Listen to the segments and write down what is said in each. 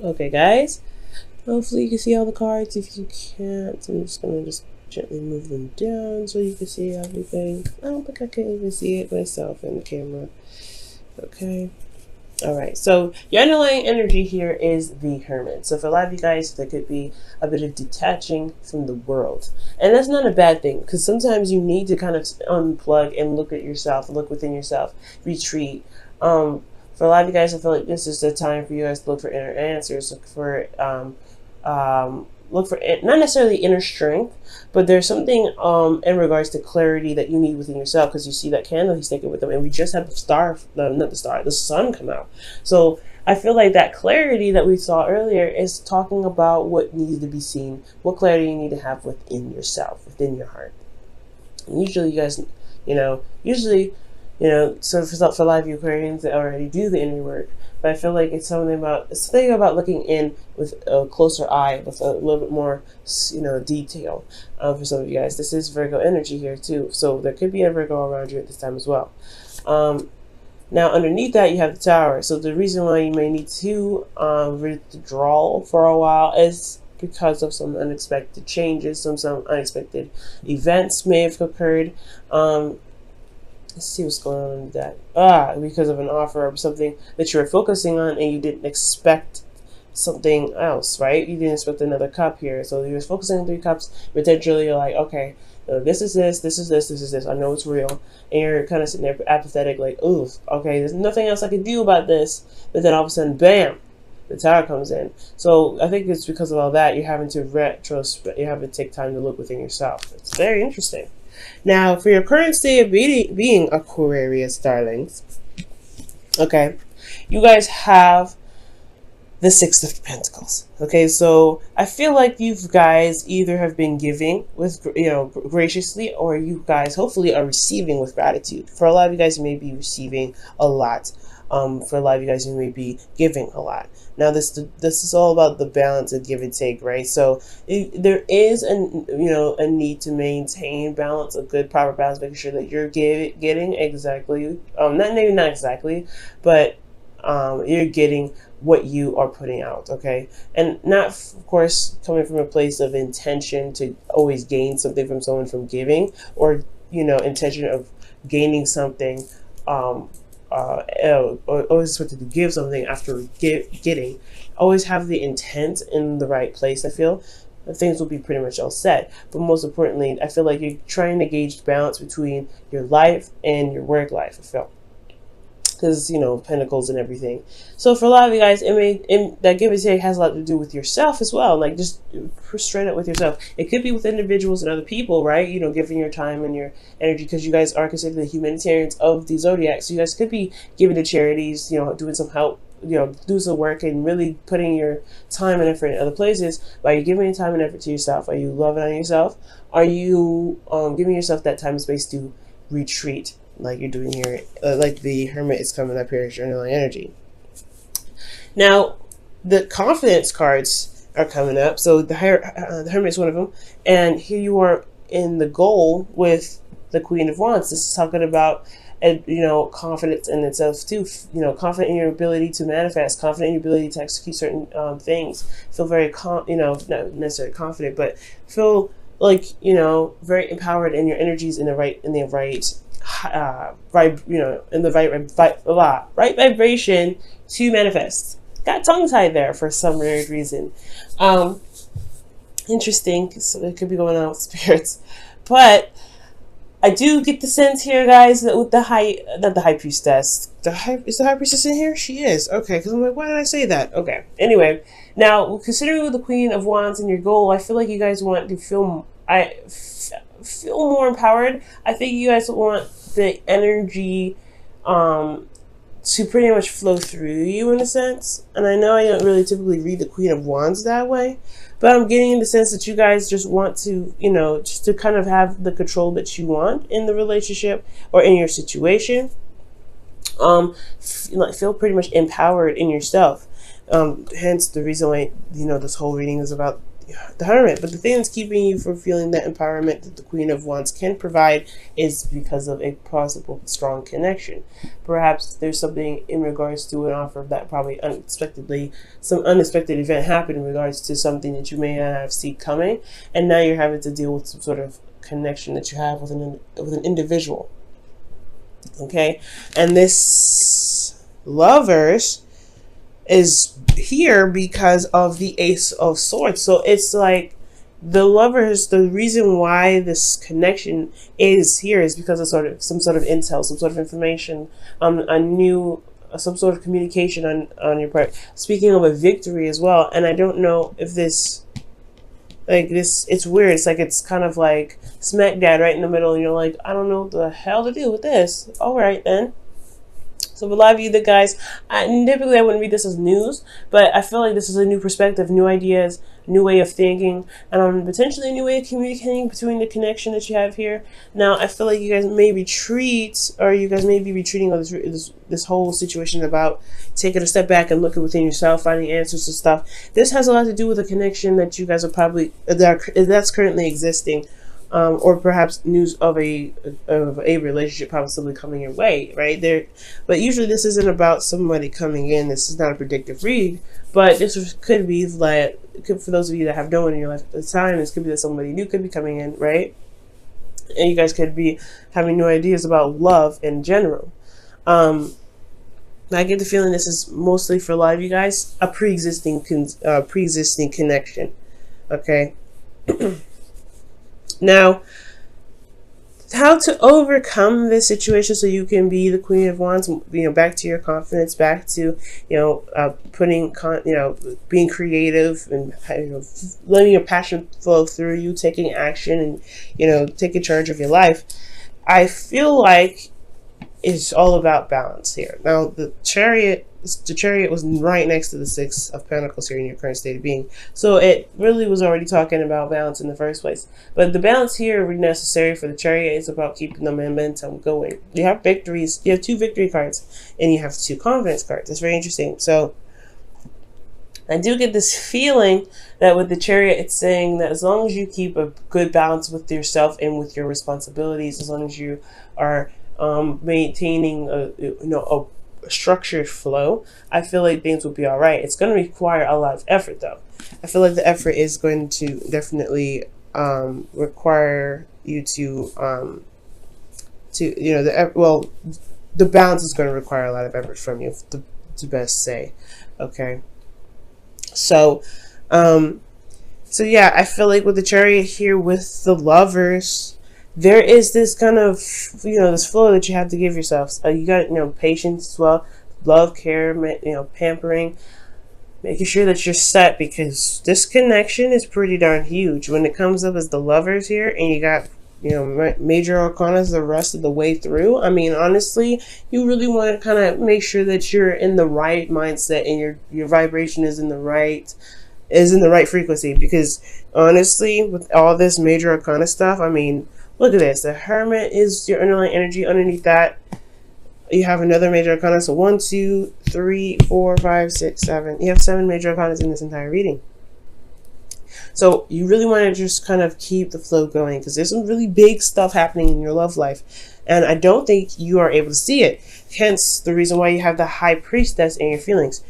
Okay, guys. Hopefully you can see all the cards. If you can't, I'm just gonna gently move them down so you can see everything. I don't think I can even see it myself in the camera. Okay. All right, so your underlying energy here is the Hermit. So for a lot of you guys, there could be a bit of detaching from the world. And that's not a bad thing, because sometimes you need to kind of unplug and look at yourself, look within yourself, retreat. For a lot of you guys, I feel like this is the time for you guys to look for inner answers, look for not necessarily inner strength, but there's something in regards to clarity that you need within yourself, because you see that candle he's taking with him, and we just had the star, not the star, the sun come out. So I feel like that clarity that we saw earlier is talking about what needs to be seen, what clarity you need to have within yourself, within your heart. And usually you guys, so for a lot of you Aquarians that already do the inner work, but I feel like it's something about looking in with a closer eye, with a little bit more, detail. For some of you guys, this is Virgo energy here too, so there could be a Virgo around you at this time as well. Now underneath that you have the Tower. So the reason why you may need to withdraw for a while is because of some unexpected changes, some unexpected events may have occurred. Let's see what's going on with that. Because of an offer or something that you were focusing on and you didn't expect something else, right? You didn't expect another cup here. So you were focusing on 3 cups, potentially you're like, okay, this is this, this is this, this is this. I know it's real. And you're kind of sitting there apathetic, like, ooh, okay, there's nothing else I can do about this. But then all of a sudden, bam, the Tower comes in. So I think it's because of all that, you're having to you have to take time to look within yourself. It's very interesting. Now, for your current state of being Aquarius, darlings, okay, you guys have the 6 of Pentacles. Okay, so I feel like you guys either have been giving with, graciously, or you guys hopefully are receiving with gratitude. For a lot of you guys, you may be receiving a lot. For a lot of you guys, you may be giving a lot. Now, this is all about the balance of give and take, right? So there is a need to maintain balance, a good proper balance, making sure that you're getting exactly, not exactly, but you're getting what you are putting out, okay? And not, of course, coming from a place of intention to always gain something from someone from giving, or intention of gaining something. Always wanted to give something after getting. Always have the intent in the right place. I feel things will be pretty much all set. But most importantly, I feel like you're trying to gauge balance between your life and your work life. I feel, because Pentacles and everything. So for a lot of you guys, that give and take has a lot to do with yourself as well. Like, just straight up with yourself. It could be with individuals and other people, right? Giving your time and your energy, because you guys are considered the humanitarians of the zodiac. So you guys could be giving to charities, doing some help, do some work, and really putting your time and effort in other places. But are you giving time and effort to yourself? Are you loving on yourself? Are you giving yourself that time and space to retreat, like you're doing here, like the Hermit is coming up here as your underlying energy? Now, the confidence cards are coming up. So the Hermit is one of them. And here you are in the goal with the Queen of Wands. This is talking about, confidence in itself too. Confident in your ability to manifest, confident in your ability to execute certain things. Feel very, not necessarily confident, but feel like, very empowered in your energies in the right right vibration to manifest. Got tongue tied there for some weird reason. Interesting. So it could be going on with spirits, but I do get the sense here, guys, that with not the high priestess. Is the high priestess in here? She is. Okay, because I'm like, why did I say that? Okay. Anyway, now considering with the Queen of Wands and your goal, I feel like you guys want to feel more empowered. I think you guys want the energy to pretty much flow through you in a sense. And I know I don't really typically read the Queen of Wands that way, but I'm getting in the sense that you guys just want to, just to kind of have the control that you want in the relationship or in your situation. Feel pretty much empowered in yourself. Hence the reason why, this whole reading is about, the Hermit. But the thing that's keeping you from feeling that empowerment that the Queen of Wands can provide is because of a possible strong connection. Perhaps there's something in regards to an offer that probably unexpectedly, some unexpected event happened in regards to something that you may not have seen coming, and now you're having to deal with some sort of connection that you have with an individual. Okay, and this Lovers is here because of the Ace of Swords. So it's like the Lovers, the reason why this connection is here is because of some sort of intel, some sort of information, some sort of communication on your part. Speaking of a victory as well, and I don't know if this, like this, it's weird. It's like, it's kind of like smack dab right in the middle, and you're like, I don't know what the hell to do with this. All right then. So for a lot of you, the guys, typically I wouldn't read this as news, but I feel like this is a new perspective, new ideas, new way of thinking, and potentially a new way of communicating between the connection that you have here. Now, I feel like you guys may retreat, or you guys may be retreating on this whole situation about taking a step back and looking within yourself, finding answers to stuff. This has a lot to do with a connection that you guys are probably, that's currently existing. Or perhaps news of a relationship possibly coming your way, right there. But usually this isn't about somebody coming in. This is not a predictive read, but this could be like, for those of you that have no one in your life at the time, this could be that somebody new could be coming in, right? And you guys could be having new ideas about love in general. I get the feeling this is mostly for a lot of you guys a pre-existing connection. Okay. Now, how to overcome this situation so you can be the Queen of Wands, back to your confidence, back to, being creative and, letting your passion flow through you, taking action and, taking charge of your life. I feel like it's all about balance here. Now, the Chariot was right next to the Six of Pentacles here in your current state of being. So it really was already talking about balance in the first place. But the balance here necessary for the Chariot is about keeping the momentum going. You have victories. You have 2 victory cards and you have 2 confidence cards. That's very interesting. So I do get this feeling that with the Chariot, it's saying that as long as you keep a good balance with yourself and with your responsibilities, as long as you are maintaining a structured flow, I feel like things will be all right. It's going to require a lot of effort, though. I feel like the effort is going to definitely require you to the balance is going to require a lot of effort from you, to best say. Okay, so yeah, I feel like with the Chariot here, with the Lovers, there is this kind of, this flow that you have to give yourselves. You got, patience as well, love, care, pampering, making sure that you're set, because this connection is pretty darn huge. When it comes up as the Lovers here, and you got, major arcana the rest of the way through, I mean, honestly, you really want to kind of make sure that you're in the right mindset and your vibration is in the right frequency, because honestly, with all this major arcana stuff, I mean, look at this. The Hermit is your underlying energy. Underneath that, you have another major arcana. So 1, 2, 3, 4, 5, 6, 7. You have 7 major arcanas in this entire reading. So you really want to just kind of keep the flow going, because there's some really big stuff happening in your love life. And I don't think you are able to see it. Hence the reason why you have the High Priestess in your feelings.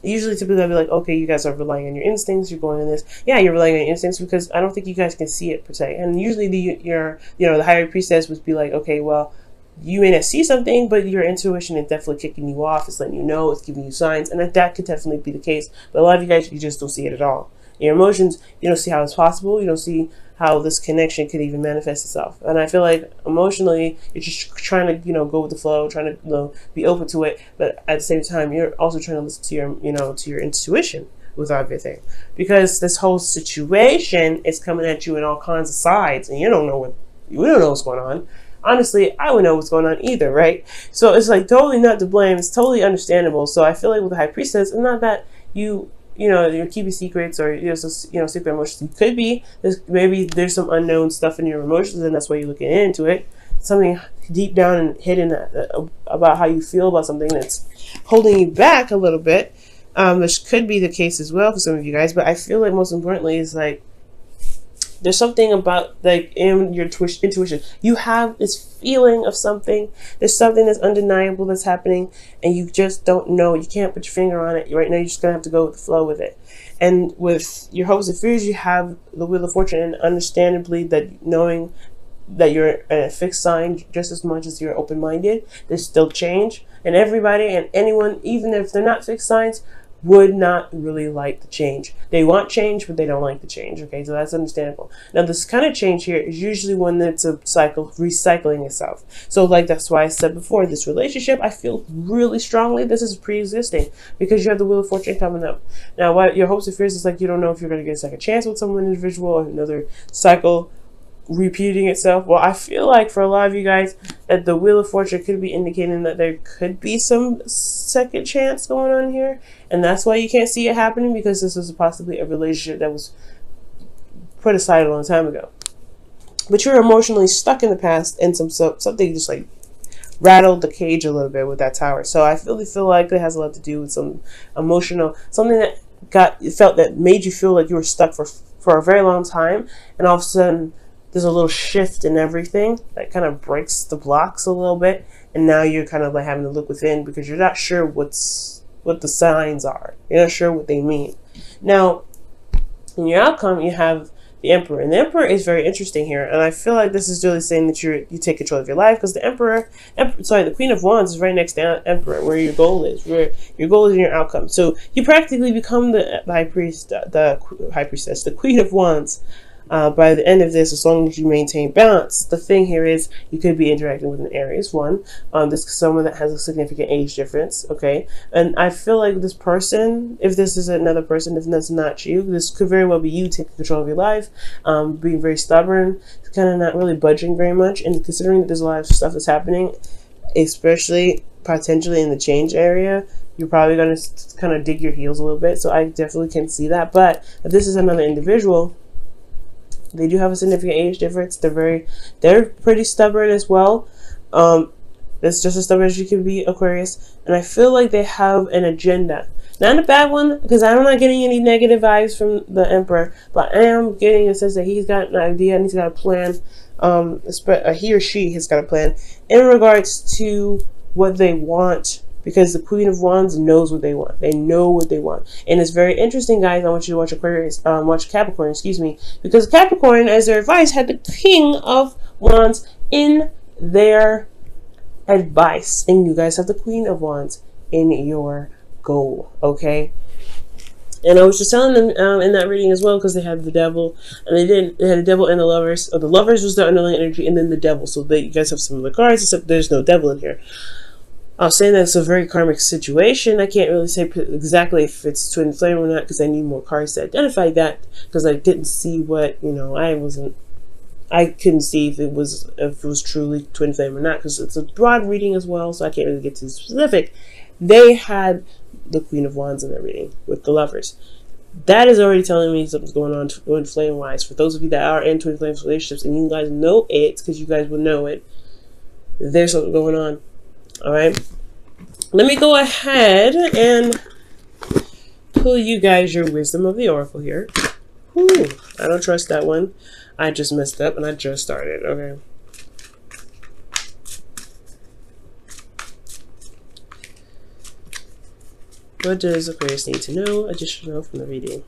Usually typically I'll be like, okay, you guys are relying on your instincts, you're going in this. Yeah, you're relying on your instincts, because I don't think you guys can see it per se. And usually the Higher Priestess would be like, okay, well, you may not see something, but your intuition is definitely kicking you off. It's letting you know, it's giving you signs, and that could definitely be the case. But a lot of you guys, you just don't see it at all. Your emotions, you don't see how it's possible. You don't see how this connection could even manifest itself. And I feel like emotionally, you're just trying to, go with the flow, trying to, be open to it. But at the same time, you're also trying to listen to your, to your intuition with everything, because this whole situation is coming at you in all kinds of sides, and you don't know what's going on. Honestly, I wouldn't know what's going on either, right? So it's like totally not to blame. It's totally understandable. So I feel like with the High Priestess, it's not that you're keeping secrets or secret emotions. It could be maybe there's some unknown stuff in your emotions, and that's why you're looking into it. Something deep down and hidden about how you feel about something that's holding you back a little bit. This could be the case as well for some of you guys, but I feel like most importantly is like there's something about like in your intuition. You have this feeling of something. There's something that's undeniable that's happening, and you just don't know. You can't put your finger on it right now. You're just gonna have to go with the flow with it. And with your hopes and fears, you have the Wheel of Fortune, and understandably that knowing that you're a fixed sign just as much as you're open-minded, there's still change, and everybody and anyone, even if they're not fixed signs, would not really like the change. They want change, but they don't like the change. Okay, so that's understandable. Now, this kind of change here is usually when it's a cycle recycling itself. So, like that's why I said before, this relationship, I feel really strongly this is pre-existing because you have the Wheel of Fortune coming up. Now, what your hopes and fears is like you don't know if you're going to get a second chance with someone individual or another cycle repeating itself. Well, I feel like for a lot of you guys that the Wheel of Fortune could be indicating that there could be some second chance going on here, and that's why you can't see it happening, because this is possibly a relationship that was put aside a long time ago, but you're emotionally stuck in the past, and something just like rattled the cage a little bit with that Tower. So I really feel like it has a lot to do with some emotional, something that felt that made you feel like you were stuck for a very long time, and all of a sudden there's a little shift in everything that kind of breaks the blocks a little bit, and now you're kind of like having to look within because you're not sure what the signs are. You're not sure what they mean. Now, in your outcome, you have the Emperor, and the Emperor is very interesting here, and I feel like this is really saying that you take control of your life, because the the Queen of Wands is right next to Emperor, where your goal is, in your outcome. So you practically become the high priestess, the Queen of Wands. By the end of this, as long as you maintain balance. The thing here is you could be interacting with an Aries one. This is someone that has a significant age difference, okay? And I feel like this person, if this is another person, if that's not you, this could very well be you taking control of your life, being very stubborn, kind of not really budging very much, and considering that there's a lot of stuff that's happening, especially potentially in the change area, you're probably going to kind of dig your heels a little bit. So I definitely can see that. But if this is another individual, they do have a significant age difference. They're pretty stubborn as well. It's just as stubborn as you can be, Aquarius. And I feel like they have an agenda. Not a bad one, because I'm not getting any negative vibes from the Emperor, but I am getting a sense that he's got an idea and he's got a plan. He or she has got a plan in regards to what they want, because the Queen of Wands knows what they want. They know what they want. And it's very interesting, guys. I want you to watch watch Capricorn, excuse me. Because Capricorn, as their advice, had the King of Wands in their advice. And you guys have the Queen of Wands in your goal, okay? And I was just telling them in that reading as well, because they had the Devil, and they had the Devil and the Lovers. The Lovers was the underlying energy, and then the Devil. So you guys have some of the cards, except there's no Devil in here. I was saying that it's a very karmic situation. I can't really say exactly if it's twin flame or not, because I need more cards to identify that, because I didn't see what, I couldn't see if it was truly twin flame or not, because it's a broad reading as well, so I can't really get too specific. They had the Queen of Wands in their reading with the Lovers. That is already telling me something's going on twin flame wise. For those of you that are in twin flame relationships and you guys know it, because you guys would know it, there's something going on. All right, let me go ahead and pull you guys your Wisdom of the Oracle here. Whew, I don't trust that one. I just messed up and I just started. Okay. What does Aquarius need to know additional from the reading?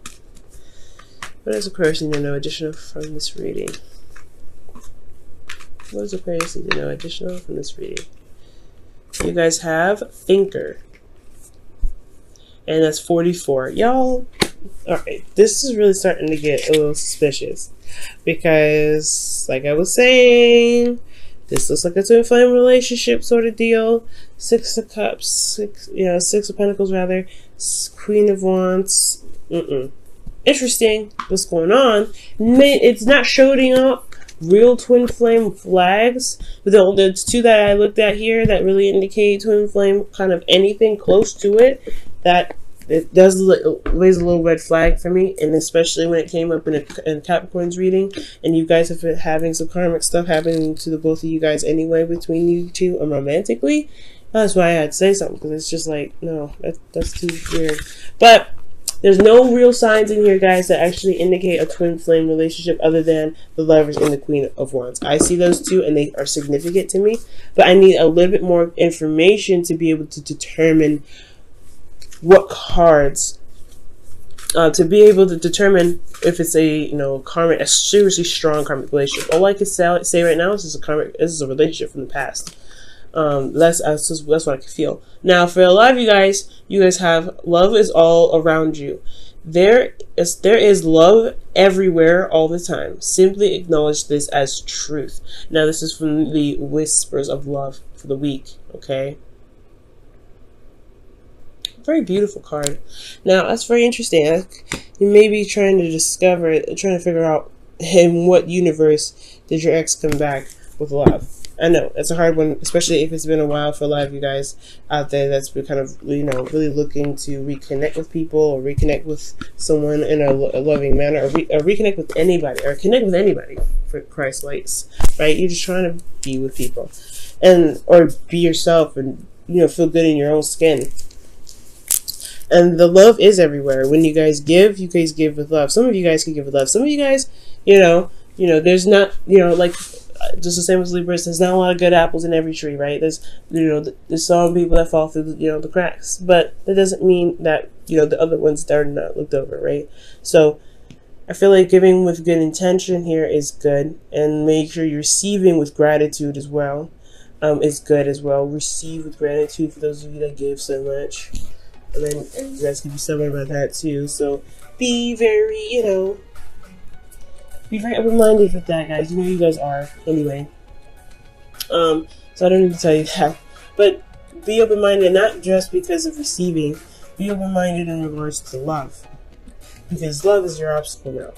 What does Aquarius need to know additional from this reading? What does Aquarius need to know additional from this reading? You guys have Thinker, and that's 44. Y'all, alright, this is really starting to get a little suspicious, because like I was saying, this looks like a twin flame relationship sort of deal. Six of Cups, Six of Pentacles rather, Queen of Wands. Interesting what's going on. It's not showing up real twin flame flags, but the two that I looked at here that really indicate twin flame, kind of anything close to it, that it does raise a little red flag for me. And especially when it came up in Capricorn's reading, and you guys have been having some karmic stuff happening to the both of you guys anyway, between you two romantically, That's why I had to say something, because it's just like, no, that's too weird. But there's no real signs in here, guys, that actually indicate a twin flame relationship other than the Lovers and the Queen of Wands. I see those two, and they are significant to me, but I need a little bit more information to be able to determine what cards, to be able to determine if it's a karmic, a seriously strong karmic relationship. All I can say right now is this is a relationship from the past. That's what I can feel. Now, for a lot of you guys have love is all around you. There is love everywhere all the time. Simply acknowledge this as truth. Now, this is from the Whispers of Love for the week. Okay. Very beautiful card. Now, that's very interesting. You may be trying to figure out in what universe did your ex come back with love. I know it's a hard one, especially if it's been a while for a lot of you guys out there that's been kind of, really looking to reconnect with people or reconnect with someone in a loving manner, or reconnect with anybody, or connect with anybody, for Christ's sakes, right? You're just trying to be with people, or be yourself, and feel good in your own skin. And the love is everywhere. When you guys give with love. Some of you guys can give with love. Some of you guys, there's not, like, just the same as Libras, there's not a lot of good apples in every tree, right? There's some people that fall through, the cracks. But that doesn't mean that, the other ones are not looked over, right? So I feel like giving with good intention here is good. And make sure you're receiving with gratitude as well. Is good as well. Receive with gratitude for those of you that give so much. And then you guys can be stubborn about that too. So be very, be very open-minded with that, guys. You guys are anyway. So I don't need to tell you that. But be open-minded, not just because of receiving. Be open-minded in regards to love. Because love is your obstacle now.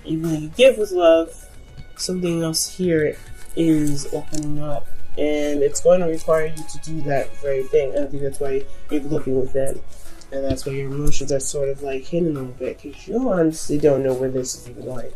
Even when you give with love, something else here is opening up. And it's going to require you to do that very thing. I think that's why you're looking within. And that's why your emotions are sort of like hidden a little bit. Because you honestly don't know where this is even going.